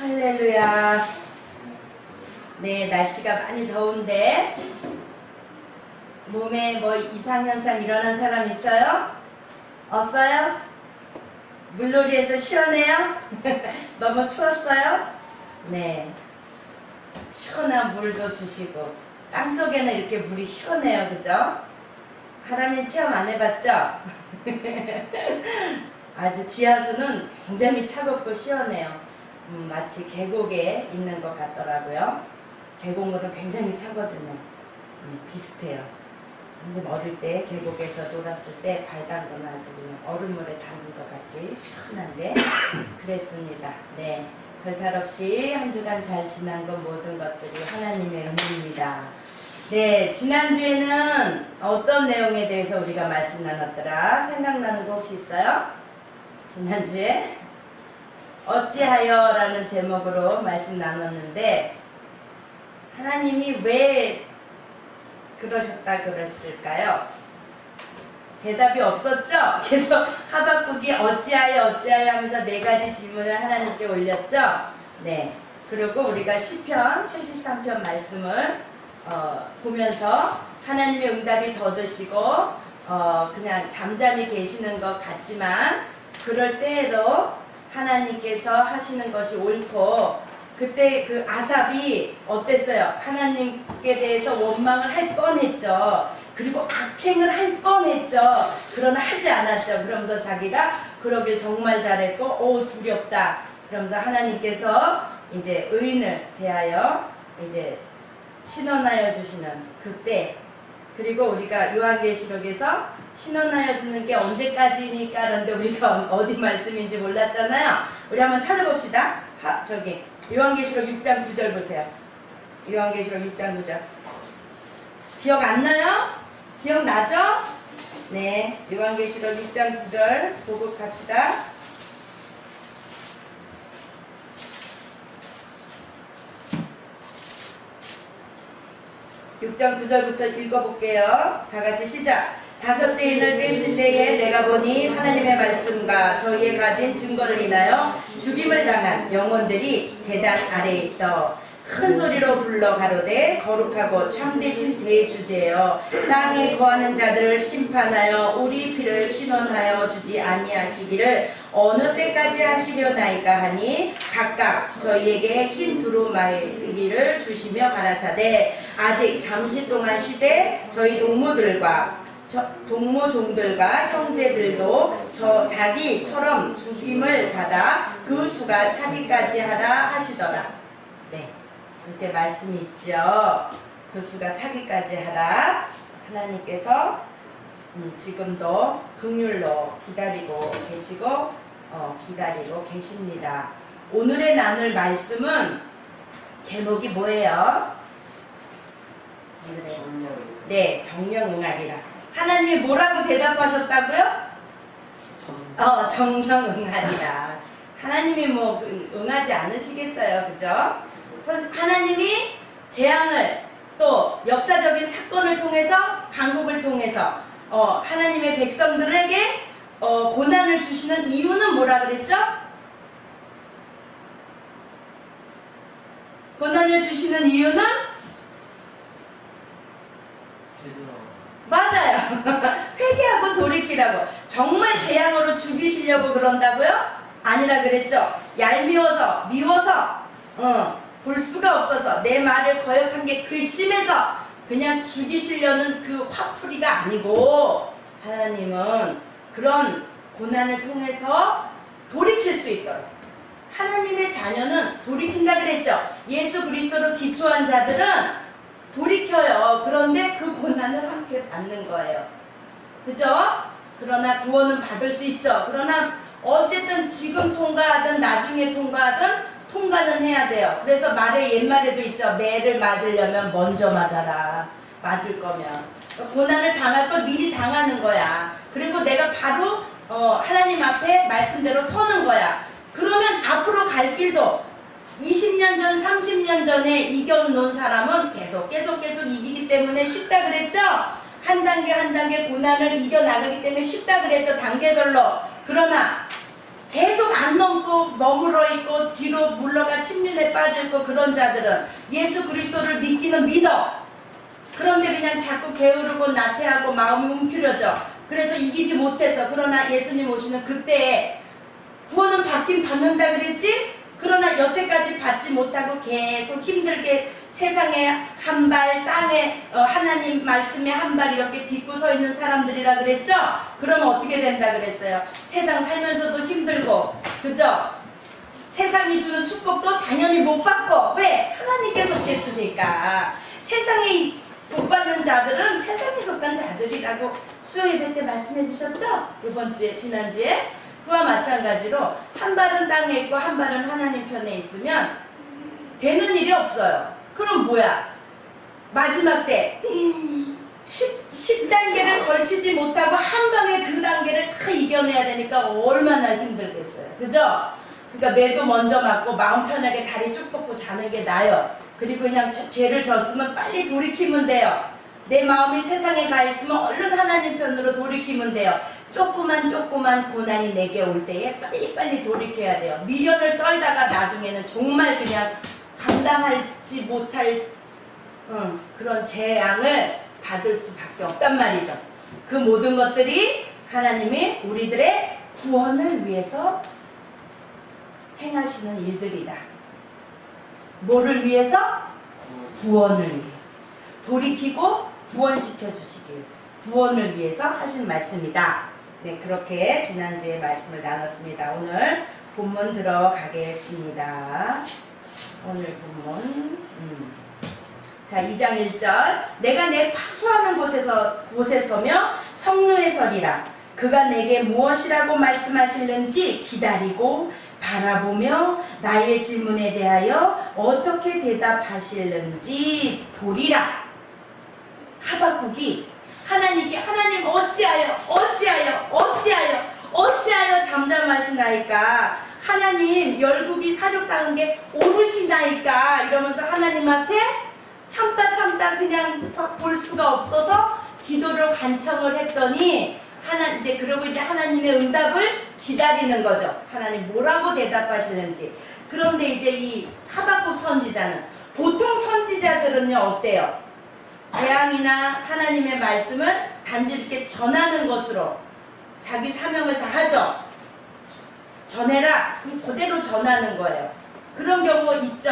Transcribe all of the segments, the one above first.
할렐루야. 네, 날씨가 많이 더운데 몸에 뭐 이상현상 일어난 사람 있어요? 없어요? 물놀이에서 시원해요? 너무 추웠어요? 네, 시원한 물도 주시고 땅속에는 이렇게 물이 시원해요. 그죠? 하람이 체험 안 해봤죠? 아주 지하수는 굉장히 차갑고 시원해요. 마치 계곡에 있는 것 같더라고요. 계곡물은 굉장히 차거든요. 비슷해요. 선생님 어릴 때 계곡에서 놀았을 때 발 담그면 아주 그냥 얼음물에 담근 것 같이 시원한데 그랬습니다. 네, 별탈 없이 한 주간 잘 지난 것 모든 것들이 하나님의 은혜입니다. 네, 지난주에는 어떤 내용에 대해서 우리가 말씀 나눴더라? 생각나는 거 혹시 있어요? 지난주에 어찌하여 라는 제목으로 말씀 나눴는데 하나님이 왜 그러셨다 그랬을까요? 대답이 없었죠? 계속 하박국이 어찌하여 하면서 4가지 질문을 하나님께 올렸죠? 네. 그리고 우리가 시편 73편 말씀을 보면서 하나님의 응답이 더드시고 그냥 잠잠히 계시는 것 같지만 그럴 때에도 하나님께서 하시는 것이 옳고 그때 그 아삽이 어땠어요? 하나님께 대해서 원망을 할 뻔했죠. 그리고 악행을 할 뻔했죠. 그러나 하지 않았죠. 그러면서 자기가 그러길 정말 잘했고 두렵다. 그러면서 하나님께서 이제 의인을 대하여 이제 신원하여 주시는 그때, 그리고 우리가 요한계시록에서 신원하여 주는 게 언제까지니까 그런데 우리가 어디 말씀인지 몰랐잖아요. 우리 한번 찾아봅시다. 저기 요한계시록 6장 9절 보세요. 요한계시록 6장 9절 기억 안 나요? 기억나죠? 네, 요한계시록 6장 9절 보고 갑시다. (6장 9절부터) 읽어볼게요. 다같이 시작. 5째 인을 떼실 때에 내가 보니 하나님의 말씀과 저희의 가진 증거를 인하여 죽임을 당한 영혼들이 제단 아래에 있어 큰 소리로 불러 가로되 거룩하고 참되신 대주제여 땅에 거하는 자들을 심판하여 우리 피를 신원하여 주지 아니하시기를 어느 때까지 하시려나이까 하니 각각 저희에게 흰 두루마리를 주시며 가라사대 아직 잠시 동안 쉬되 저희 동무종들과 형제들도 자기처럼 죽임을 받아 그 수가 차기까지 하라 하시더라. 네, 이렇게 말씀이 있죠. 그 수가 차기까지 하라. 하나님께서 지금도 긍휼로 기다리고 계시고 기다리고 계십니다. 오늘의 나눌 말씀은 제목이 뭐예요? 네, 정령응하리라. 하나님이 뭐라고 대답하셨다고요? 정령응하리라. 하나님이 뭐 응하지 않으시겠어요, 그죠? 하나님이 재앙을 또 역사적인 사건을 통해서 강국을 통해서 하나님의 백성들에게 고난을 주시는 이유는 뭐라 그랬죠? 고난을 주시는 이유는 맞아요. 회개하고 돌이키라고. 정말 재앙으로 죽이시려고 그런다고요? 아니라 그랬죠. 얄미워서 미워서 볼 수가 없어서 내 말을 거역한 게 괘씸해서 그냥 죽이시려는 그 화풀이가 아니고 하나님은 그런 고난을 통해서 돌이킬 수 있도록 하나님의 자녀는 돌이킨다 그랬죠. 예수 그리스도로 기초한 자들은 돌이켜요. 그런데 그 고난을 함께 받는 거예요. 그죠? 그러나 구원은 받을 수 있죠. 그러나 어쨌든 지금 통과하든 나중에 통과하든 통과는 해야 돼요. 그래서 옛말에도 있죠. 매를 맞으려면 먼저 맞아라. 맞을 거면. 고난을 당할 것 미리 당하는 거야. 그리고 내가 바로 하나님 앞에 말씀대로 서는 거야. 그러면 앞으로 갈 길도 20년 전, 30년 전에 이겨놓은 사람은 계속 이기기 때문에 쉽다 그랬죠? 한 단계 한 단계 고난을 이겨나가기 때문에 쉽다 그랬죠? 단계별로. 그러나 계속 안 넘고 머물러 있고 뒤로 물러가 침륜에 빠져 있고 그런 자들은 예수 그리스도를 믿기는 믿어. 그런데 그냥 자꾸 게으르고 나태하고 마음이 움츠려져. 그래서 이기지 못해서. 그러나 예수님 오시는 그때에 구원은 받긴 받는다 그랬지? 그러나 여태까지 받지 못하고 계속 힘들게 세상에 한 발, 땅에 하나님 말씀에 한 발 이렇게 딛고 서 있는 사람들이라 그랬죠? 그러면 어떻게 된다 그랬어요? 세상 살면서도 힘들고, 그죠? 세상이 주는 축복도 당연히 못 받고. 왜? 하나님께 속했으니까. 세상에 못 받는 자들은 세상에 속한 자들이라고 수요 예배 때 말씀해 주셨죠? 이번 주에, 지난주에. 그와 마찬가지로 한 발은 땅에 있고 한 발은 하나님 편에 있으면 되는 일이 없어요. 그럼 뭐야? 마지막 때 10단계를 걸치지 못하고 한 방에 그 단계를 다 이겨내야 되니까 얼마나 힘들겠어요. 그죠? 그러니까 매도 먼저 맞고 마음 편하게 다리 쭉 뻗고 자는 게 나아요. 그리고 그냥 죄를 졌으면 빨리 돌이키면 돼요. 내 마음이 세상에 가 있으면 얼른 하나님 편으로 돌이키면 돼요. 조그만 고난이 내게 올 때에 빨리 돌이켜야 돼요. 미련을 떨다가 나중에는 정말 그냥 감당하지 못할 그런 재앙을 받을 수밖에 없단 말이죠. 그 모든 것들이 하나님이 우리들의 구원을 위해서 행하시는 일들이다. 뭐를 위해서? 구원을 위해서. 돌이키고 구원시켜 주시기 위해서. 구원을 위해서 하신 말씀이다. 네, 그렇게 지난주에 말씀을 나눴습니다. 오늘 본문 들어가겠습니다. 오늘 본문 자, 2장 1절. 내가 내 파수하는 곳에 서며 성루에 서리라. 그가 내게 무엇이라고 말씀하실는지 기다리고 바라보며 나의 질문에 대하여 어떻게 대답하실는지 보리라. 하박국이 하나님께 하나님 어찌하여 잠잠하시나이까? 하나님 열국이 사륙당한 게 옳으시나이까? 이러면서 하나님 앞에 참다 그냥 볼 수가 없어서 기도를 간청을 했더니 그러고 이제 하나님의 응답을 기다리는 거죠. 하나님 뭐라고 대답하시는지. 그런데 이제 이 하박국 선지자는, 보통 선지자들은요 어때요? 재앙이나 하나님의 말씀을 단지 이렇게 전하는 것으로 자기 사명을 다 하죠. 전해라. 그럼 그대로 전하는 거예요. 그런 경우 있죠.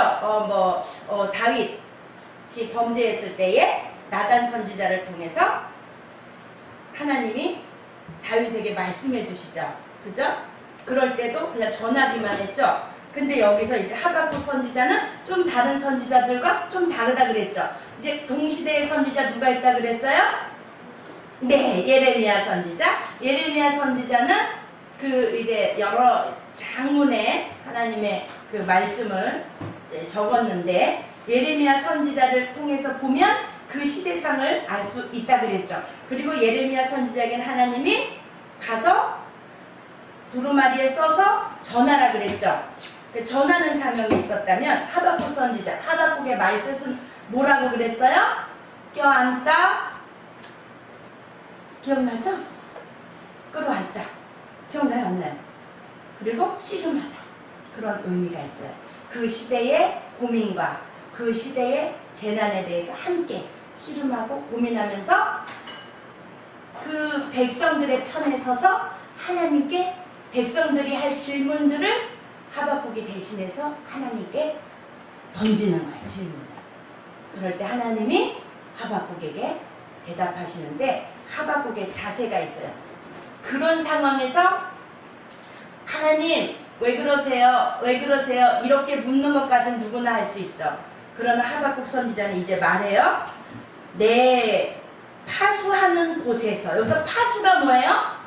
다윗이 범죄했을 때에 나단 선지자를 통해서 하나님이 다윗에게 말씀해 주시죠. 그죠? 그럴 때도 그냥 전하기만 했죠. 근데 여기서 이제 하박국 선지자는 좀 다른 선지자들과 좀 다르다 그랬죠. 이제 동시대의 선지자 누가 있다 그랬어요? 네, 예레미야 선지자. 예레미야 선지자는 그 이제 여러 장문의 하나님의 그 말씀을 적었는데, 예레미야 선지자를 통해서 보면 그 시대상을 알 수 있다 그랬죠. 그리고 예레미야 선지자에게는 하나님이 가서 두루마리에 써서 전하라 그랬죠. 전하는 사명이 있었다면 하박국 선지자, 하박국의 말뜻은 뭐라고 그랬어요? 껴안다. 기억나죠? 끌어안다. 기억나요? 안 나요? 그리고 씨름하다. 그런 의미가 있어요. 그 시대의 고민과 그 시대의 재난에 대해서 함께 씨름하고 고민하면서 그 백성들의 편에 서서 하나님께 백성들이 할 질문들을 하박국이 대신해서 하나님께 던지는 거예요. 질문을. 그럴 때 하나님이 하박국에게 대답하시는데, 하박국의 자세가 있어요. 그런 상황에서 하나님 왜 그러세요? 이렇게 묻는 것까지는 누구나 할 수 있죠. 그러나 하박국 선지자는 이제 말해요. 내 파수하는 곳에서, 여기서 파수가 뭐예요?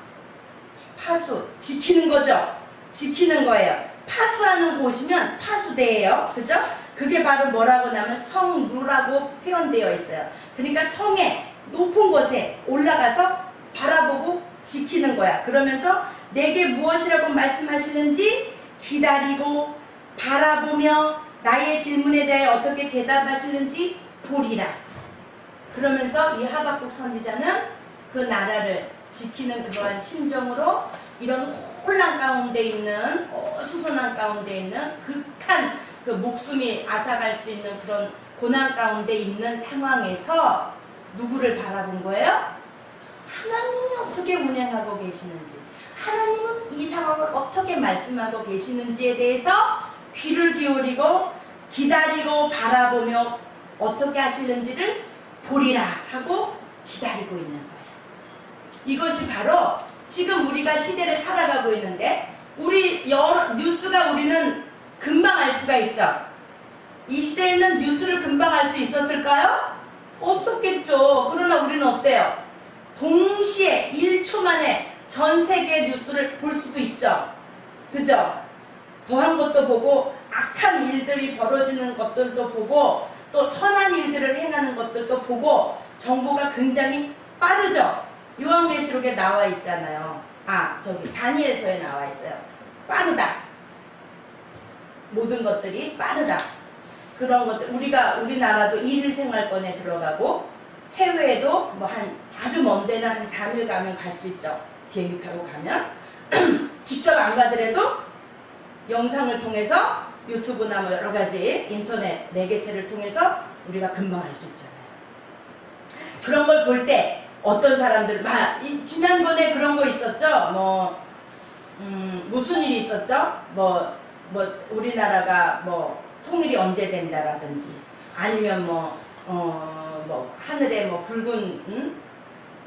파수, 지키는 거죠. 지키는 거예요. 파수하는 곳이면 파수대예요. 그죠? 그게 바로 뭐라고 하면 성루라고 표현되어 있어요. 그러니까 성의 높은 곳에 올라가서 바라보고 지키는 거야. 그러면서 내게 무엇이라고 말씀하시는지 기다리고 바라보며 나의 질문에 대해 어떻게 대답하시는지 보리라. 그러면서 이 하박국 선지자는 그 나라를 지키는 그러한 심정으로 이런 혼란 가운데 있는 수선한 가운데 있는 극한 그 목숨이 앗아갈 수 있는 그런 고난 가운데 있는 상황에서 누구를 바라본 거예요? 하나님이 어떻게 운행하고 계시는지, 하나님은 이 상황을 어떻게 말씀하고 계시는지에 대해서 귀를 기울이고 기다리고 바라보며 어떻게 하시는지를 보리라 하고 기다리고 있는 거예요. 이것이 바로 지금 우리가 시대를 살아가고 있는데, 우리 뉴스가 우리는 금방 알 수가 있죠. 이 시대에는 뉴스를 금방 알 수 있었을까요? 없었겠죠. 그러나 우리는 어때요? 동시에 1초 만에 전 세계 뉴스를 볼 수도 있죠. 그죠? 더한 것도 보고 악한 일들이 벌어지는 것들도 보고 또 선한 일들을 행하는 것들도 보고 정보가 굉장히 빠르죠. 요한계시록에 나와 있잖아요. 저기 다니엘서에 나와 있어요. 빠르다. 모든 것들이 빠르다. 그런 것들, 우리나라도 1일 생활권에 들어가고 해외에도 뭐 아주 먼 데는 한 3일 가면 갈 수 있죠. 비행기 타고 가면. 직접 안 가더라도 영상을 통해서 유튜브나 뭐 여러 가지 인터넷 매개체를 통해서 우리가 금방 알 수 있잖아요. 그런 걸 볼 때 어떤 사람들, 지난번에 그런 거 있었죠. 무슨 일이 있었죠? 우리나라가 통일이 언제 된다라든지, 아니면 하늘에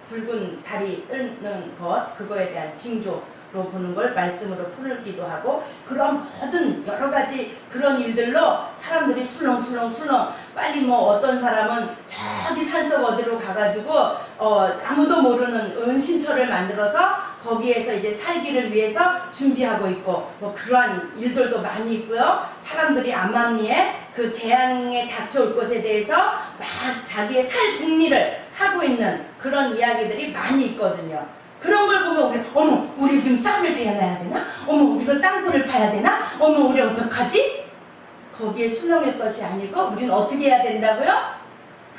붉은 달이 뜨는 것, 그거에 대한 징조로 보는 걸 말씀으로 풀기도 하고, 그런 모든 여러 가지 그런 일들로 사람들이 술렁술렁 빨리 어떤 사람은 저기 산속 어디로 가가지고 아무도 모르는 은신처를 만들어서 거기에서 이제 살기를 위해서 준비하고 있고, 그러한 일들도 많이 있고요. 사람들이 암암리에 그 재앙에 닥쳐올 것에 대해서 막 자기의 살 궁리를 하고 있는 그런 이야기들이 많이 있거든요. 그런 걸 보면 우리 지금 쌀을 재어놔야 되나? 우리도 땅굴을 파야 되나? 우리 어떡하지? 거기에 순응할 것이 아니고 우리는 어떻게 해야 된다고요?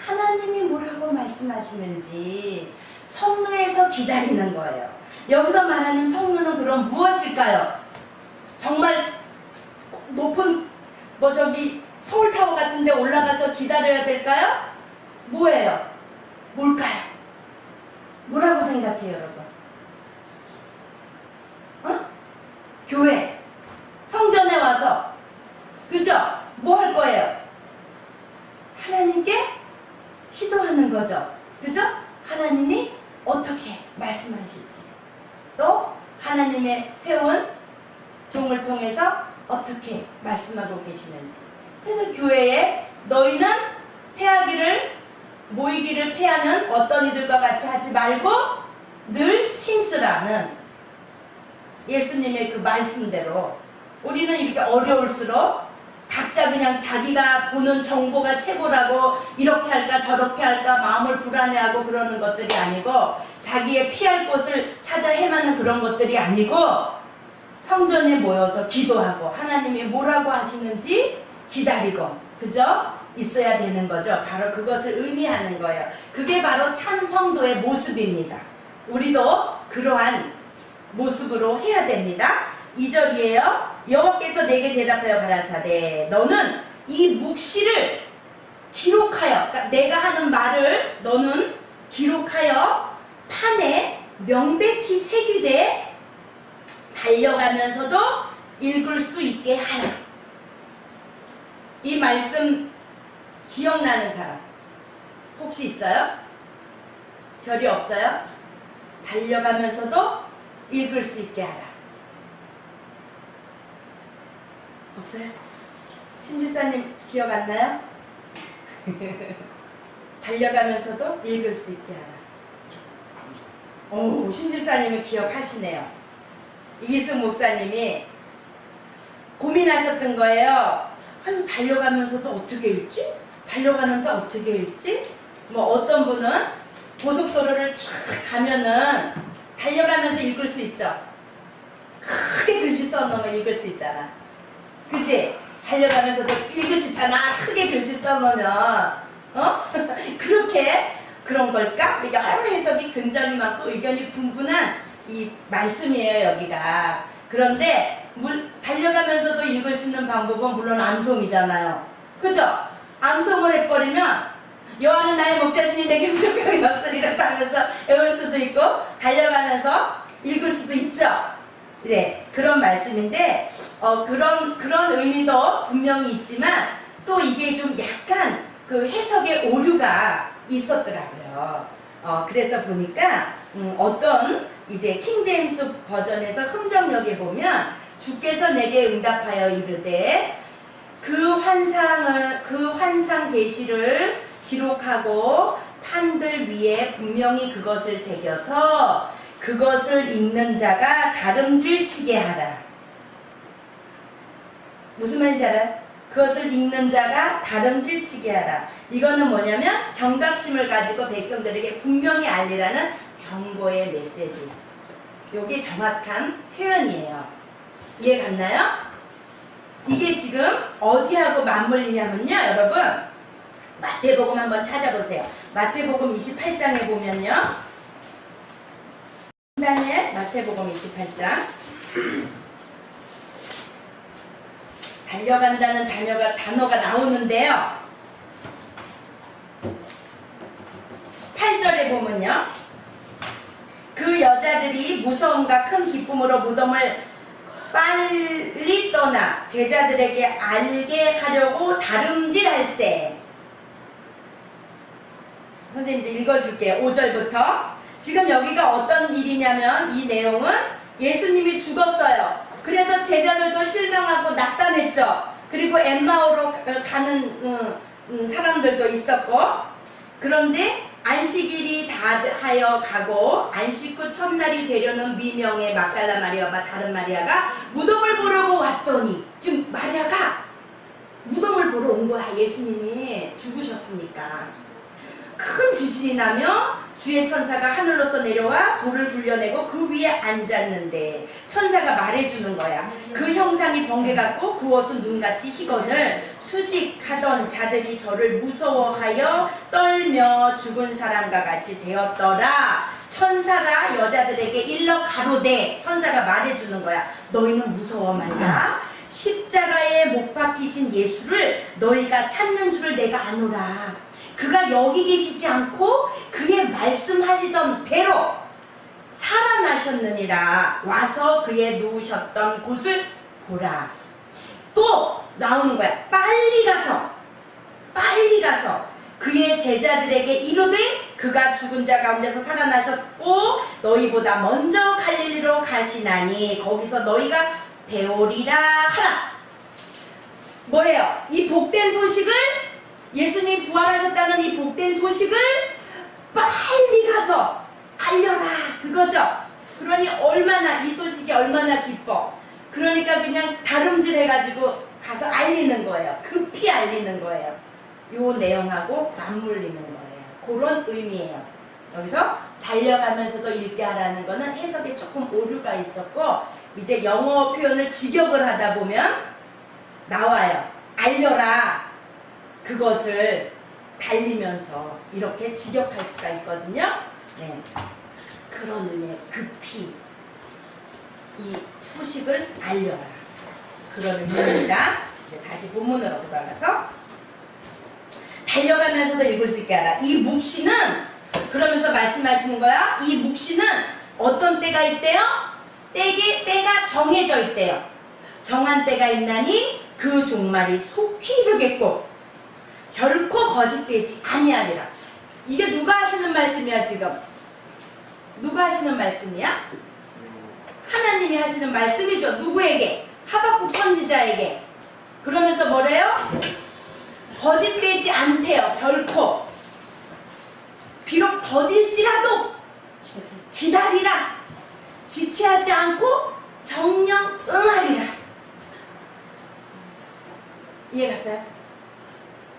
하나님이 뭐라고 말씀하시는지 성루에서 기다리는 거예요. 여기서 말하는 성루는 그럼 무엇일까요? 정말 높은 서울타워 같은 데 올라가서 기다려야 될까요? 뭐예요? 뭘까요? 뭐라고 생각해요, 여러분? 교회, 성전에 와서, 그죠? 뭐 할 거예요? 하나님께 기도하는 거죠. 그죠? 하나님이 어떻게 말씀하실지, 또 하나님의 세운 종을 통해서 어떻게 말씀하고 계시는지. 그래서 교회에 너희는 모이기를 패하는 어떤 이들과 같이 하지 말고 늘 힘쓰라는 예수님의 그 말씀대로, 우리는 이렇게 어려울수록 각자 그냥 자기가 보는 정보가 최고라고 이렇게 할까 저렇게 할까 마음을 불안해하고 그러는 것들이 아니고, 자기의 피할 곳을 찾아 헤매는 그런 것들이 아니고, 성전에 모여서 기도하고 하나님이 뭐라고 하시는지 기다리고, 그죠? 있어야 되는 거죠. 바로 그것을 의미하는 거예요. 그게 바로 참 성도의 모습입니다. 우리도 그러한 모습으로 해야 됩니다. 2절이에요. 여호와께서 내게 대답하여 가라사대 너는 이 묵시를 기록하여, 그러니까 내가 하는 말을 너는 기록하여 판에 명백히 새기되 달려가면서도 읽을 수 있게 하라. 이 말씀 기억나는 사람 혹시 있어요? 별이 없어요? 달려가면서도 읽을 수 있게 하라. 없어요? 신주사님 기억 안 나요? 달려가면서도 읽을 수 있게 하라. 오, 신주사님이 기억하시네요. 이기승 목사님이 고민하셨던 거예요. 달려가면서도 어떻게 읽지? 달려가는데 어떻게 읽지? 어떤 분은 고속도로를 쫙 가면은 달려가면서 읽을 수 있죠. 크게 글씨 써놓으면 읽을 수 있잖아. 그치? 달려가면서도 읽을 수 있잖아. 크게 글씨 써놓으면. 그렇게 그런 걸까? 여러 해석이 굉장히 많고 의견이 분분한 이 말씀이에요, 여기가. 그런데 달려가면서도 읽을 수 있는 방법은 물론 암송이잖아요. 그죠? 암송을 해버리면 여호와는 나의 목자시니 내게 부족함이 없으리라 하면서 외울 수도 있고 달려가면서 읽을 수도 있죠. 네, 그런 말씀인데 그런 의미도 분명히 있지만 또 이게 좀 약간 그 해석의 오류가 있었더라고요. 그래서 보니까 어떤 이제 킹제임스 버전에서 흥정역에 보면 주께서 내게 응답하여 이르되 그 환상 계시를 기록하고 판들 위에 분명히 그것을 새겨서 그것을 읽는 자가 다름질 치게 하라. 무슨 말인지 알아요? 그것을 읽는 자가 다름질 치게 하라. 이거는 뭐냐면 경각심을 가지고 백성들에게 분명히 알리라는 경고의 메시지. 이게 정확한 표현이에요. 이해 갔나요? 이게 지금 어디하고 맞물리냐면요, 여러분. 마태복음 한번 찾아보세요. 마태복음 28장에 보면요. 다니엘 마태복음 28장. 달려간다는 단어가 나오는데요. 8절에 보면요. 그 여자들이 무서움과 큰 기쁨으로 무덤을 빨리 떠나 제자들에게 알게 하려고 다름질할세. 선생님 이제 읽어줄게요. 5절부터. 지금 여기가 어떤 일이냐면 이 내용은 예수님이 죽었어요. 그래서 제자들도 실망하고 낙담했죠. 그리고 엠마오로 가는 사람들도 있었고, 그런데 안식일이 다 하여 가고 안식 후 첫날이 되려는 미명의 막달라 마리아와 다른 마리아가 무덤을 보려고 왔더니, 지금 마리아가 무덤을 보러 온 거야. 예수님이 죽으셨으니까. 큰 지진이 나며 주의 천사가 하늘로서 내려와 돌을 굴려내고 그 위에 앉았는데 천사가 말해주는 거야. 그 형상이 번개 같고 그 옷은 눈같이 희건을 수직하던 자들이 저를 무서워하여 떨며 죽은 사람과 같이 되었더라. 천사가 여자들에게 일러 가로되, 천사가 말해주는 거야. 너희는 무서워 말라. 십자가에 못 박히신 예수를 너희가 찾는 줄을 내가 아노라. 그가 여기 계시지 않고 그의 말씀하시던 대로 살아나셨느니라. 와서 그의 누우셨던 곳을 보라. 또 나오는 거야. 빨리 가서 그의 제자들에게 이르되 그가 죽은 자 가운데서 살아나셨고 너희보다 먼저 갈릴리로 가시나니 거기서 너희가 배우리라 하라. 뭐예요? 이 복된 소식을, 예수님 부활하셨다는 이 복된 소식을 빨리 가서 알려라, 그거죠. 그러니 이 소식이 얼마나 기뻐. 그러니까 그냥 다름질 해가지고 가서 알리는 거예요. 급히 알리는 거예요. 요 내용하고 맞물리는 거예요. 그런 의미예요. 여기서 달려가면서도 읽게 하라는 거는 해석에 조금 오류가 있었고, 이제 영어 표현을 직역을 하다 보면 나와요. 알려라. 그것을 달리면서 이렇게 직역할 수가 있거든요. 네. 그런 의미에 급히 이 소식을 알려라. 그런 의미입니다. 네, 다시 본문으로 돌아가서 달려가면서도 읽을 수 있게 하라. 이 묵시는, 그러면서 말씀하시는 거야. 이 묵시는 어떤 때가 있대요? 때가 정해져 있대요. 정한 때가 있나니 그 종말이 속히 이르겠고 결코 거짓되지 아니하리라. 이게 누가 하시는 말씀이야 지금? 누가 하시는 말씀이야? 하나님이 하시는 말씀이죠. 누구에게? 하박국 선지자에게. 그러면서 뭐래요? 거짓되지 않대요. 결코. 비록 더딜지라도 기다리라. 지체하지 않고 정령 응하리라. 이해갔어요?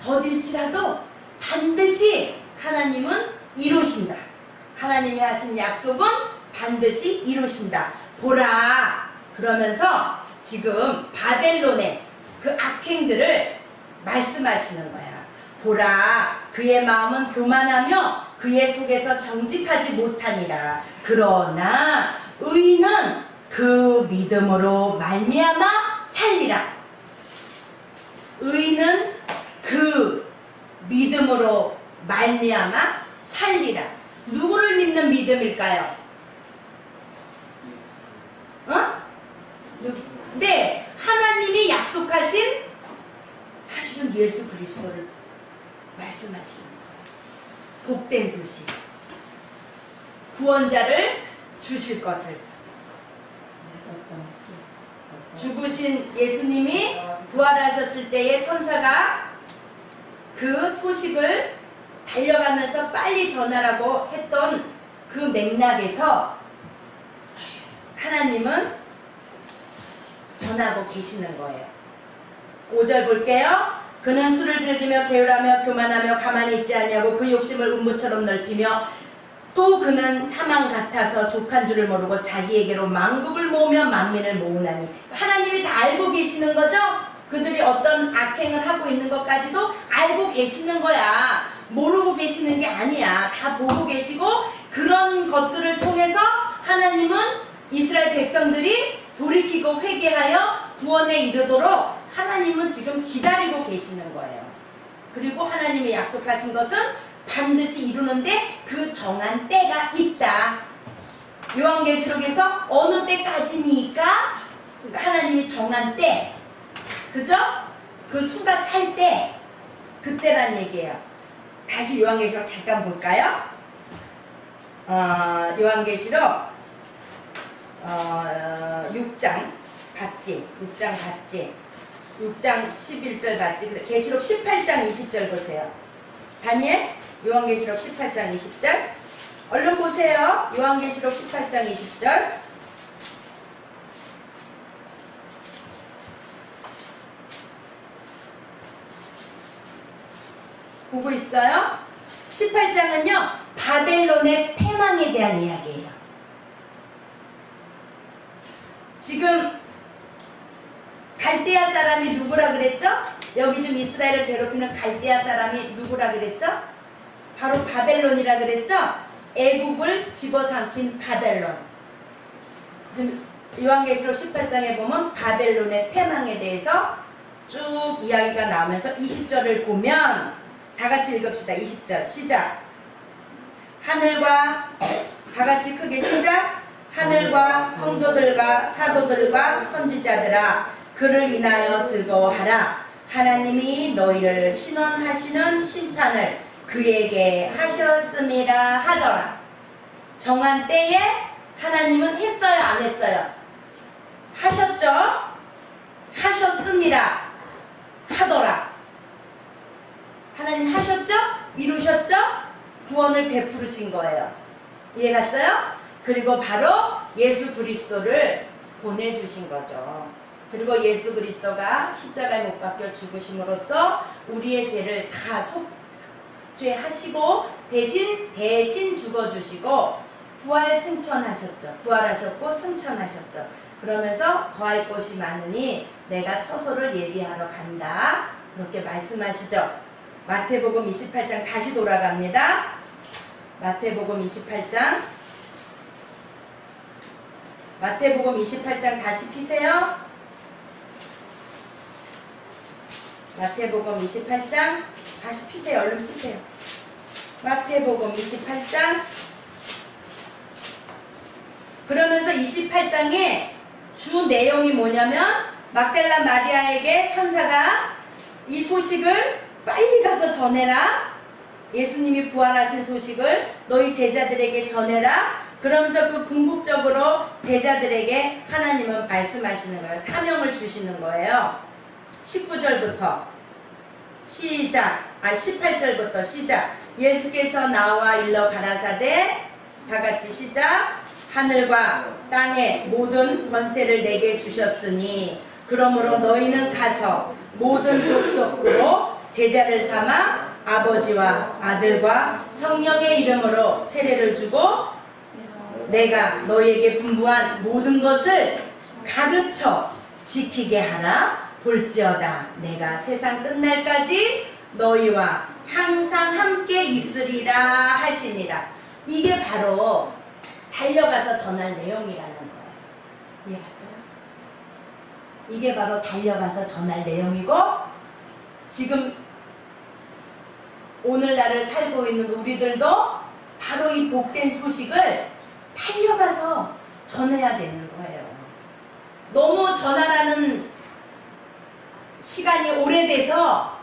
더딜지라도 반드시 하나님은 이루신다. 하나님이 하신 약속은 반드시 이루신다. 보라. 그러면서 지금 바벨론의 그 악행들을 말씀하시는 거야. 보라. 그의 마음은 교만하며 그의 속에서 정직하지 못하니라. 그러나 의인은 그 믿음으로 말미암아 살리라. 의인은 그 믿음으로 말미암아 살리라. 누구를 믿는 믿음일까요? 네, 하나님이 약속하신 사실은 예수 그리스도를 말씀하시는 거예요. 복된 소식, 구원자를 주실 것을. 죽으신 예수님이 부활하셨을 때에 천사가 그 소식을 달려가면서 빨리 전하라고 했던 그 맥락에서 하나님은 전하고 계시는 거예요. 5절 볼게요. 그는 술을 즐기며 게으르며 교만하며 가만히 있지 아니하고 그 욕심을 음부처럼 넓히며 또 그는 사망 같아서 족한 줄을 모르고 자기에게로 만국을 모으며 만민을 모으나니. 하나님이 다 알고 계시는 거죠? 그들이 어떤 악행을 하고 있는 것까지도 알고 계시는 거야. 모르고 계시는 게 아니야. 다 보고 계시고, 그런 것들을 통해서 하나님은 이스라엘 백성들이 돌이키고 회개하여 구원에 이르도록 하나님은 지금 기다리고 계시는 거예요. 그리고 하나님이 약속하신 것은 반드시 이루는데 그 정한 때가 있다. 요한계시록에서 어느 때까지니까? 그러니까 하나님이 정한 때, 그죠? 그 수가 찰 때, 그때란 얘기예요. 다시 요한계시록 잠깐 볼까요? 요한계시록 6장 봤지? 6장 봤지? 6장 11절 봤지? 계시록 18장 20절 보세요. 다니엘, 요한계시록 18장 20절. 얼른 보세요. 요한계시록 18장 20절. 보고 있어요? 18장은요, 바벨론의 패망에 대한 이야기예요. 지금 갈대아 사람이 누구라 그랬죠? 여기 좀 이스라엘을 괴롭히는 갈대아 사람이 누구라 그랬죠? 바로 바벨론이라 그랬죠? 애국을 집어삼킨 바벨론. 지금 요한계시록 18장에 보면 바벨론의 패망에 대해서 쭉 이야기가 나오면서 20절을 보면 다 같이 읽읍시다. 20절 시작. 하늘과, 다 같이 크게 시작. 하늘과 성도들과 사도들과 선지자들아, 그를 인하여 즐거워하라. 하나님이 너희를 신원하시는 심판을 그에게 하셨음이라 하더라. 정한 때에 하나님은 했어요, 안 했어요? 하셨죠? 하셨음이라 하더라. 하나님 하셨죠? 이루셨죠? 구원을 베푸르신 거예요. 이해갔어요? 그리고 바로 예수 그리스도를 보내주신 거죠. 그리고 예수 그리스도가 십자가에 못 박혀 죽으심으로써 우리의 죄를 다 속죄하시고 대신 죽어주시고 부활 승천하셨죠. 부활하셨고 승천하셨죠. 그러면서 거할 곳이 많으니 내가 처소를 예비하러 간다. 그렇게 말씀하시죠. 마태복음 28장 다시 돌아갑니다. 마태복음 28장. 마태복음 28장 다시 피세요. 마태복음 28장 다시 피세요. 얼른 피세요. 마태복음 28장. 그러면서 28장에 주 내용이 뭐냐면 막달라 마리아에게 천사가 이 소식을 빨리 가서 전해라. 예수님이 부활하신 소식을 너희 제자들에게 전해라. 그러면서 그 궁극적으로 제자들에게 하나님은 말씀하시는 거예요. 사명을 주시는 거예요. 19절부터 시작. 18절부터 시작. 예수께서 나와 일러 가라사대, 다 같이 시작. 하늘과 땅의 모든 권세를 내게 주셨으니 그러므로 너희는 가서 모든 족속으로 제자를 삼아 아버지와 아들과 성령의 이름으로 세례를 주고 내가 너희에게 분부한 모든 것을 가르쳐 지키게 하라. 볼지어다 내가 세상 끝날까지 너희와 항상 함께 있으리라 하시니라. 이게 바로 달려가서 전할 내용이라는 거예요. 이해갔어요? 이게 바로 달려가서 전할 내용이고, 지금 오늘날을 살고 있는 우리들도 바로 이 복된 소식을 달려가서 전해야 되는 거예요. 너무 전하라는 시간이 오래돼서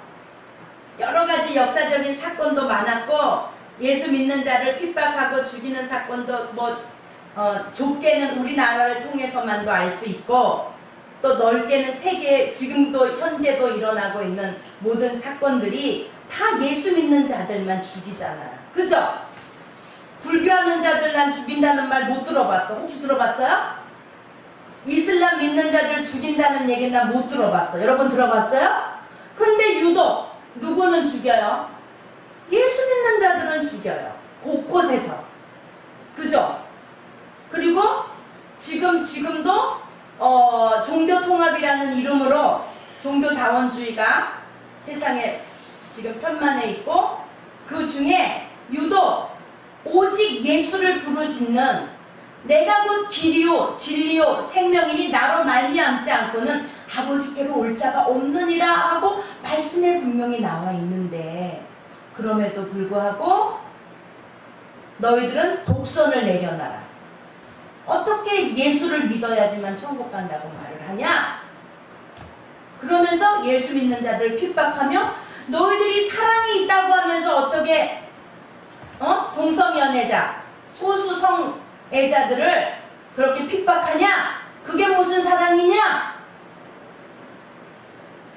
여러 가지 역사적인 사건도 많았고, 예수 믿는 자를 핍박하고 죽이는 사건도 좁게는 우리나라를 통해서만도 알 수 있고, 또 넓게는 세계, 지금도 현재도 일어나고 있는 모든 사건들이 다 예수 믿는 자들만 죽이잖아요. 그죠? 불교하는 자들만 죽인다는 말 못 들어봤어? 혹시 들어봤어요? 이슬람 믿는 자들 죽인다는 얘기 나 못 들어봤어. 여러분 들어봤어요? 근데 유독 누구는 죽여요? 예수 믿는 자들은 죽여요. 곳곳에서. 그죠? 그리고 지금도 종교통합이라는 이름으로 종교다원주의가 세상에 지금 편만해 있고, 그 중에 유독 오직 예수를 부르짖는 내가 곧 길이요 진리요 생명이니 나로 말미암지 않고는 아버지께로 올 자가 없느니라 하고 말씀에 분명히 나와 있는데, 그럼에도 불구하고 너희들은 독선을 내려놔라. 어떻게 예수를 믿어야지만 천국 간다고 말을 하냐? 그러면서 예수 믿는 자들을 핍박하며, 너희들이 사랑이 있다고 하면서 어떻게 동성연애자, 소수성애자들을 그렇게 핍박하냐? 그게 무슨 사랑이냐?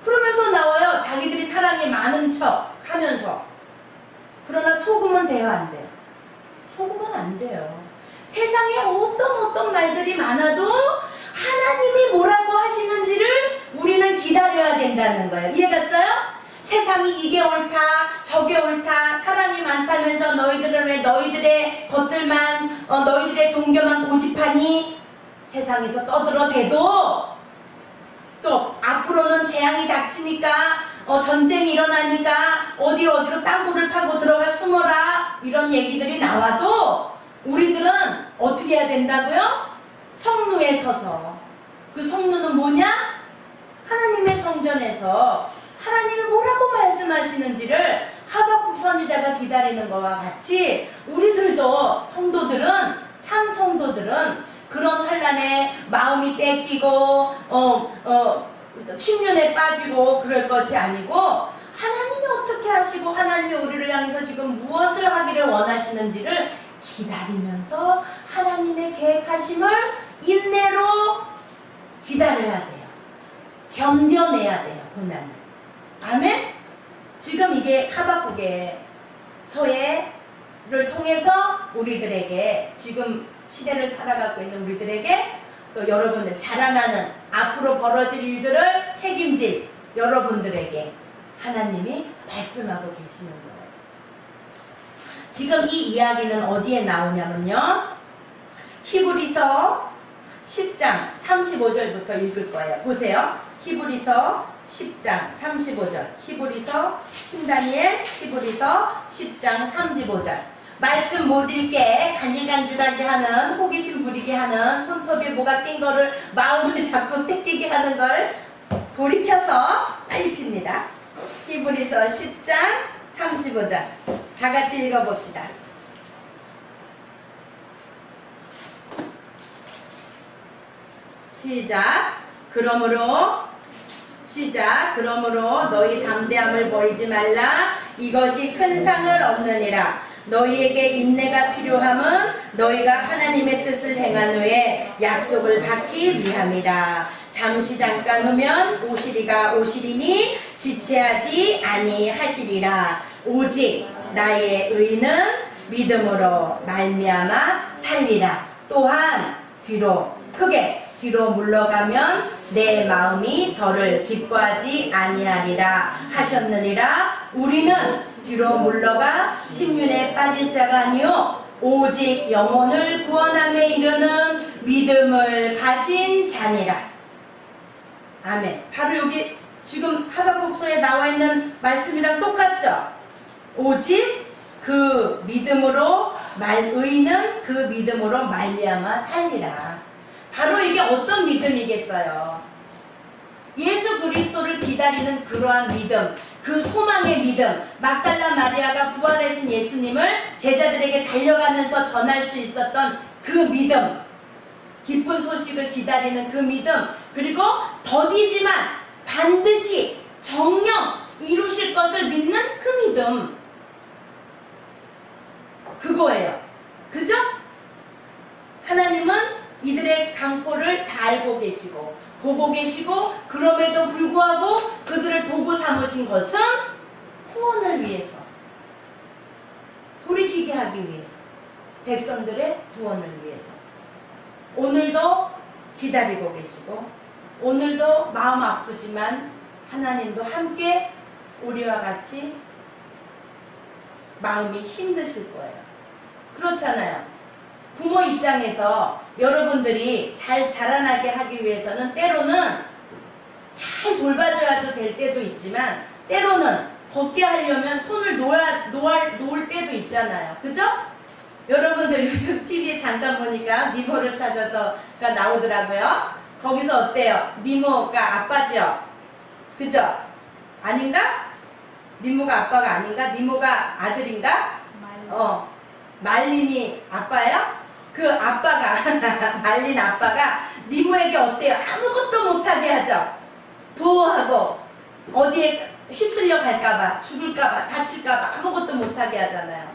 그러면서 나와요. 자기들이 사랑이 많은 척 하면서. 그러나 속으면 돼요, 안 돼요? 속으면 안 돼요. 세상에 어떤 말들이 많아도 하나님이 뭐라고 하시는지를 우리는 기다려야 된다는 거예요. 이해갔어요? 세상이 이게 옳다 저게 옳다, 사랑이 많다면서 너희들은 왜 너희들의 것들만 너희들의 종교만 고집하니? 세상에서 떠들어대도 또 앞으로는 재앙이 닥치니까 전쟁이 일어나니까 어디로 땅굴을 파고 들어가 숨어라, 이런 얘기들이 나와도 우리들은 어떻게 해야 된다고요? 성루에 서서. 그 성루는 뭐냐? 하나님의 성전에서 하나님이 뭐라고 말씀하시는지를 하박국 선지자가 기다리는 것과 같이, 우리들도 참 성도들은 그런 환난에 마음이 뺏기고 침륜에 빠지고 그럴 것이 아니고, 하나님이 어떻게 하시고 하나님이 우리를 향해서 지금 무엇을 하기를 원하시는지를 기다리면서 하나님의 계획하심을 인내로 기다려야 돼요. 견뎌내야 돼요, 고난을. 아멘? 지금 이게 하박국의 서예를 통해서 우리들에게, 지금 시대를 살아가고 있는 우리들에게, 또 여러분들 자라나는 앞으로 벌어질 일들을 책임질 여러분들에게 하나님이 말씀하고 계시는 거예요. 지금 이 이야기는 어디에 나오냐면요, 히브리서 10장 35절부터 읽을 거예요. 보세요. 히브리서 10장 35절. 히브리서 신다니엘 히브리서 10장 35절. 말씀 못 읽게 간질간질하게 하는, 호기심 부리게 하는, 손톱에 뭐가 낀 거를 마음을 자꾸 뺏기게 하는 걸 돌이켜서 빨리 핍니다. 히브리서 10장 35절. 다 같이 읽어봅시다. 시작. 그러므로 너희 담대함을 버리지 말라. 이것이 큰 상을 얻느니라. 너희에게 인내가 필요함은 너희가 하나님의 뜻을 행한 후에 약속을 받기 위함이라. 잠깐 후면 오시리가 오시리니 지체하지 아니하시리라. 오직 나의 의는 믿음으로 말미암아 살리라. 또한 크게 뒤로 물러가면 내 마음이 저를 기뻐하지 아니하리라 하셨느니라. 우리는 뒤로 물러가 침륜에 빠질 자가 아니요 오직 영혼을 구원함에 이르는 믿음을 가진 자니라. 아멘. 바로 여기 지금 하박국서에 나와 있는 말씀이랑 똑같죠? 오직 그 믿음으로 의인은 그 믿음으로 말미암아 살리라. 바로 이게 어떤 믿음이겠어요? 예수 그리스도를 기다리는 그러한 믿음, 그 소망의 믿음, 막달라 마리아가 부활하신 예수님을 제자들에게 달려가면서 전할 수 있었던 그 믿음, 기쁜 소식을 기다리는 그 믿음, 그리고 더디지만 반드시 정녕 이루실 것을 믿는 그 믿음, 그거예요. 그죠? 하나님은 이들의 강포를 다 알고 계시고 보고 계시고, 그럼에도 불구하고 그들을 도구 삼으신 것은 구원을 위해서, 돌이키게 하기 위해서, 백성들의 구원을 위해서 오늘도 기다리고 계시고, 오늘도 마음 아프지만 하나님도 함께 우리와 같이 마음이 힘드실 거예요. 그렇잖아요. 부모 입장에서 여러분들이 잘 자라나게 하기 위해서는 때로는 잘 돌봐줘야 될 때도 있지만, 때로는 걷게 하려면 손을 놓을 때도 있잖아요. 그죠? 여러분들 요즘 TV에 잠깐 보니까 니모를 찾아서가 나오더라고요. 거기서 어때요? 니모가 아빠죠? 그죠? 아닌가? 니모가 아빠가 아닌가? 니모가 아들인가? 말린이 아빠요? 그 아빠가 말린 아빠가 니모에게 어때요? 아무것도 못하게 하죠. 보호하고 어디에 휩쓸려 갈까봐, 죽을까봐, 다칠까봐 아무것도 못하게 하잖아요.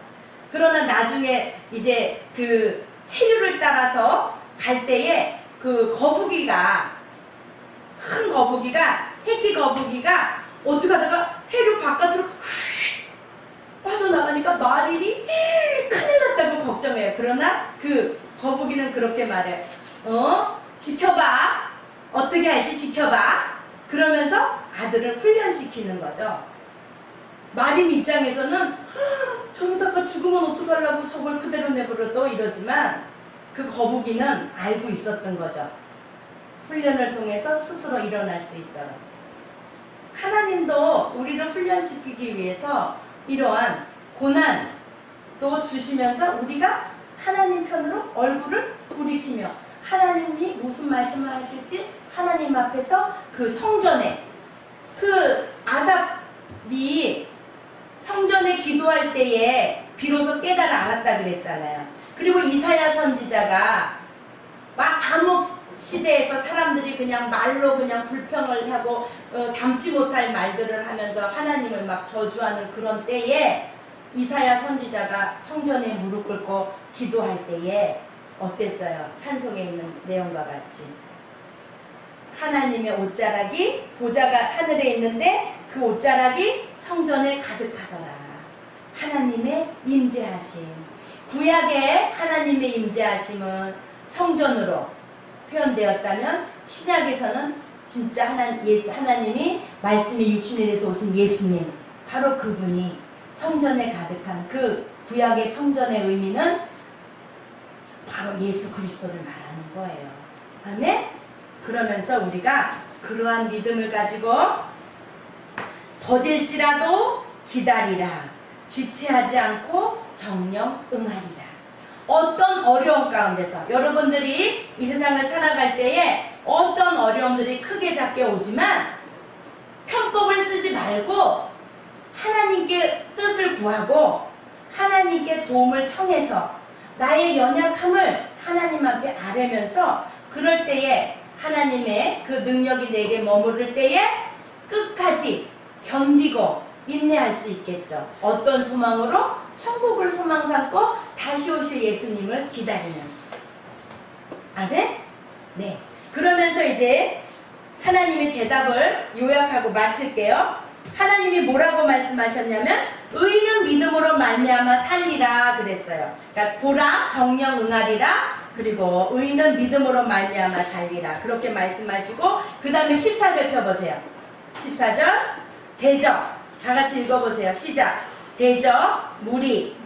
그러나 나중에 이제 그 해류를 따라서 갈 때에 그 거북이가, 큰 거북이가, 새끼 거북이가 어떻게 하다가 해류 바깥으로 휙 빠져나가니까 마린이 큰일 났다고 걱정해요. 그러나 그 거북이는 그렇게 말해요. 지켜봐. 어떻게 할지 지켜봐. 그러면서 아들을 훈련시키는 거죠. 마린 입장에서는 저러다가 죽으면 어떡하려고 저걸 그대로 내버려둬 이러지만, 그 거북이는 알고 있었던 거죠. 훈련을 통해서 스스로 일어날 수 있도록. 하나님도 우리를 훈련시키기 위해서 이러한 고난도 주시면서 우리가 하나님 편으로 얼굴을 돌이키며, 하나님이 무슨 말씀을 하실지 하나님 앞에서 그 성전에, 그 아삽이 성전에 기도할 때에 비로소 깨달아 알았다 그랬잖아요. 그리고 이사야 선지자가 막 암흑 시대에서 사람들이 그냥 말로 그냥 불평을 하고 담지 못할 말들을 하면서 하나님을 막 저주하는 그런 때에 이사야 선지자가 성전에 무릎 꿇고 기도할 때에 어땠어요? 찬송에 있는 내용과 같이 하나님의 옷자락이, 보좌가 하늘에 있는데 그 옷자락이 성전에 가득하더라. 하나님의 임재하심, 구약의 하나님의 임재하심은 성전으로 표현되었다면, 신약에서는 진짜 하나님이 말씀의 육신에 대해서 오신 예수님, 바로 그분이 성전에 가득한 그 구약의 성전의 의미는 바로 예수 그리스도를 말하는 거예요. 아멘? 그러면서 우리가 그러한 믿음을 가지고 더딜지라도 기다리라, 지체하지 않고 정령 응하리라. 어떤 어려움 가운데서 여러분들이 이 세상을 살아갈 때에 어떤 어려움들이 크게 작게 오지만 편법을 쓰지 말고 하나님께 뜻을 구하고 하나님께 도움을 청해서 나의 연약함을 하나님 앞에 아뢰면서, 그럴 때에 하나님의 그 능력이 내게 머무를 때에 끝까지 견디고 인내할 수 있겠죠. 어떤 소망으로? 천국을 소망 삼고 다시 오실 예수님을 기다리면서. 아멘? 네. 그러면서 이제 하나님의 대답을 요약하고 마칠게요. 하나님이 뭐라고 말씀하셨냐면 의인은 믿음으로 말미암아 살리라 그랬어요. 그러니까 보라 정령 응하리라, 그리고 의인은 믿음으로 말미암아 살리라, 그렇게 말씀하시고, 그 다음에 14절 펴보세요. 14절 대적, 다 같이 읽어보세요. 시작. 대적 물이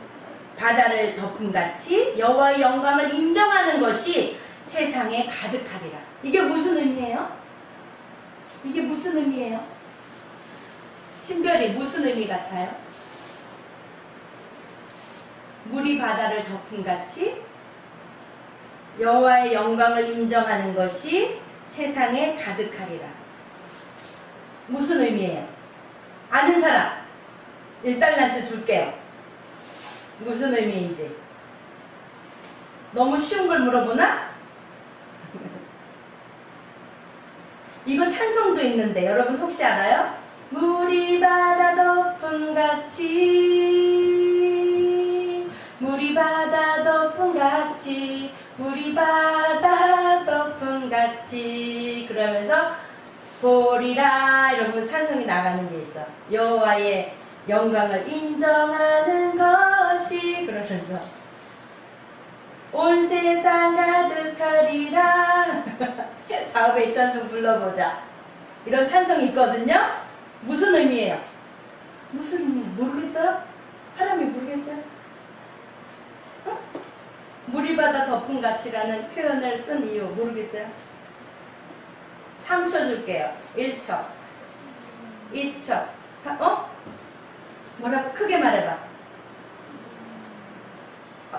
바다를 덮음같이 여호와의 영광을 인정하는 것이 세상에 가득하리라. 이게 무슨 의미예요? 이게 무슨 의미예요? 신별이 무슨 의미 같아요? 물이 바다를 덮은 같이 여호와의 영광을 인정하는 것이 세상에 가득하리라. 무슨 의미예요? 아는 사람 1달란트 줄게요. 무슨 의미인지. 너무 쉬운 걸 물어보나? 이거 찬송도 있는데 여러분 혹시 알아요? 물이 바다 덮은 같이 물이 바다 덮은 같이 물이 바다 덮은 같이 그러면서 보리라 이러고 찬송이 나가는 게 있어. 여호와의 영광을 인정하는 것이 그러면서 온 세상 가득하리라. 다음에 이 찬송 불러보자. 이런 찬송이 있거든요. 무슨 의미예요? 무슨 의미예요? 모르겠어요? 하람이 모르겠어요? 어? 물이 바다 덮은 같이라는 표현을 쓴 이유 모르겠어요? 3초 줄게요. 1초 2초 뭐라고? 크게 말해봐.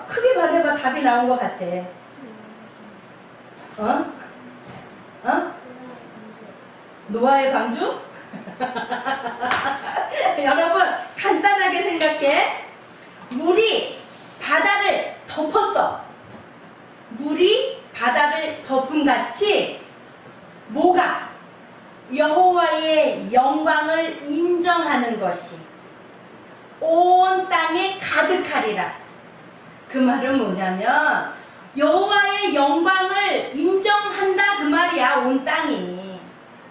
크게 말해봐. 답이 나온 것 같아. 노아의 방주? 여러분 간단하게 생각해. 물이 바다를 덮었어. 물이 바다를 덮은 같이 뭐가? 여호와의 영광을 인정하는 것이 온 땅에 가득하리라. 그 말은 뭐냐면 여호와의 영광을 인정한다 그 말이야. 온 땅이.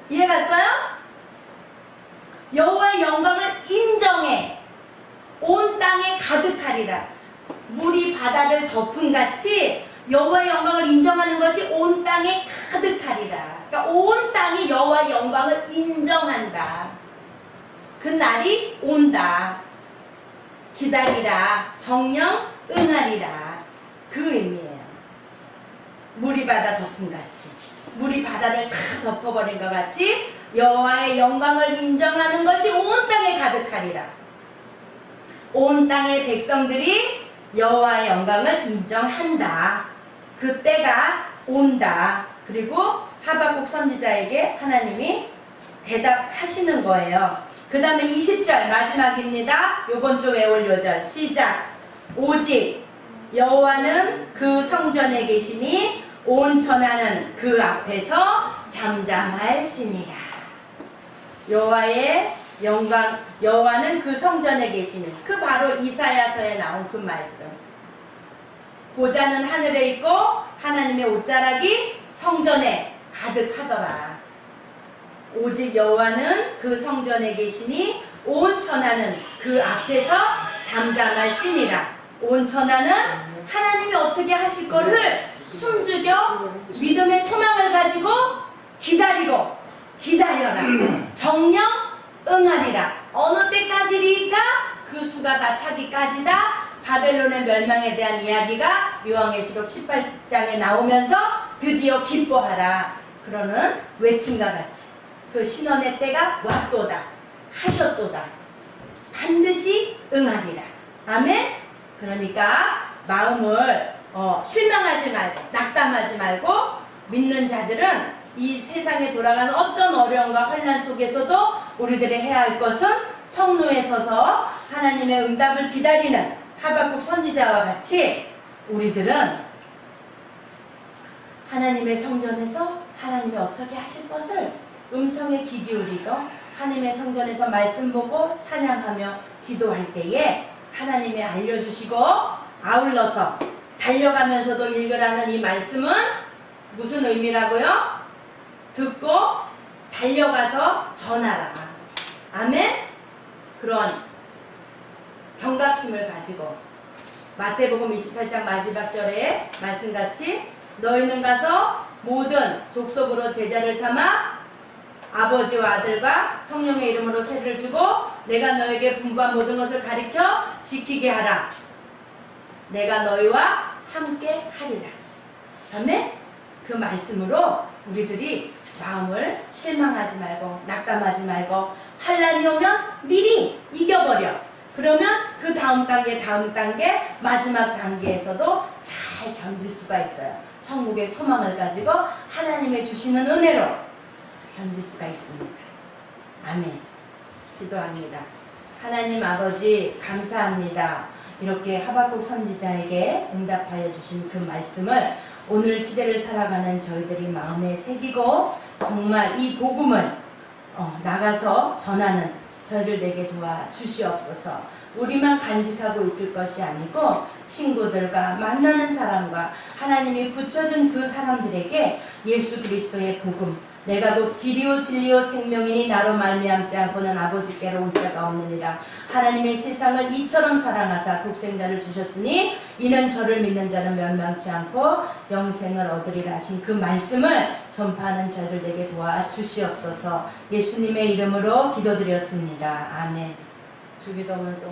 이해갔어요? 여호와의 영광을 인정해. 온 땅에 가득하리라. 물이 바다를 덮은 같이 여호와의 영광을 인정하는 것이 온 땅에 가득하리라. 그러니까 온 땅이 여호와의 영광을 인정한다. 그 날이 온다. 기다리라. 정령 응하리라. 그 의미예요. 물이 바다 덮은 같이 물이 바다를 다 덮어버린 것 같이 여호와의 영광을 인정하는 것이 온 땅에 가득하리라. 온 땅의 백성들이 여호와의 영광을 인정한다. 그 때가 온다. 그리고 하박국 선지자에게 하나님이 대답하시는 거예요. 그 다음에 20절 마지막입니다. 요번 주 외울 요절 시작. 오직 여호와는 그 성전에 계시니 온 천하는 그 앞에서 잠잠할지니라. 여호와의 영광, 여호와는 그 성전에 계시니 그 바로 이사야서에 나온 그 말씀. 보좌는 하늘에 있고 하나님의 옷자락이 성전에 가득하더라. 오직 여호와는 그 성전에 계시니 온 천하는 그 앞에서 잠잠할지니라. 온 천하는 하나님이 어떻게 하실 거를 숨죽여 믿음의 소망을 가지고 기다리고 기다려라. 정령 응하리라. 어느 때까지리까? 그 수가 다 차기까지다. 바벨론의 멸망에 대한 이야기가 요한계시록 18장에 나오면서 드디어 기뻐하라. 그러는 외침과 같이 그 신원의 때가 왔도다. 하셨도다. 반드시 응하리라. 아멘. 그러니까 마음을 실망하지 말고 낙담하지 말고 믿는 자들은 이 세상에 돌아가는 어떤 어려움과 환난 속에서도 우리들이 해야 할 것은 성루에 서서 하나님의 응답을 기다리는 하박국 선지자와 같이 우리들은 하나님의 성전에서 하나님이 어떻게 하실 것을 음성에 귀 기울이고 하나님의 성전에서 말씀 보고 찬양하며 기도할 때에 하나님이 알려주시고 아울러서 달려가면서도 읽으라는 이 말씀은 무슨 의미라고요? 듣고 달려가서 전하라. 아멘? 그런 경각심을 가지고 마태복음 28장 마지막 절에 말씀같이 너희는 가서 모든 족속으로 제자를 삼아 아버지와 아들과 성령의 이름으로 세례를 주고 내가 너에게 분부한 모든 것을 가르쳐 지키게 하라. 내가 너희와 함께 하리라. 아멘? 그 말씀으로 우리들이 마음을 실망하지 말고 낙담하지 말고 환난이 오면 미리 이겨버려. 그러면 그 다음 단계, 마지막 단계에서도 잘 견딜 수가 있어요. 천국의 소망을 가지고 하나님의 주시는 은혜로 견딜 수가 있습니다. 아멘. 기도합니다. 하나님 아버지 감사합니다. 이렇게 하박국 선지자에게 응답하여 주신 그 말씀을 오늘 시대를 살아가는 저희들이 마음에 새기고 정말 이 복음을 나가서 전하는 저희를 내게 도와 주시옵소서. 우리만 간직하고 있을 것이 아니고 친구들과 만나는 사람과 하나님이 붙여준 그 사람들에게 예수 그리스도의 복음, 내가 곧 길이요 진리요 생명이니 나로 말미암지 않고는 아버지께로 올 자가 없느니라. 하나님의 세상을 이처럼 사랑하사 독생자를 주셨으니 이는 저를 믿는 자는 멸망치 않고 영생을 얻으리라 하신 그 말씀을 전파하는 저를 내게 도와 주시옵소서. 예수님의 이름으로 기도드렸습니다. 아멘. 주기도문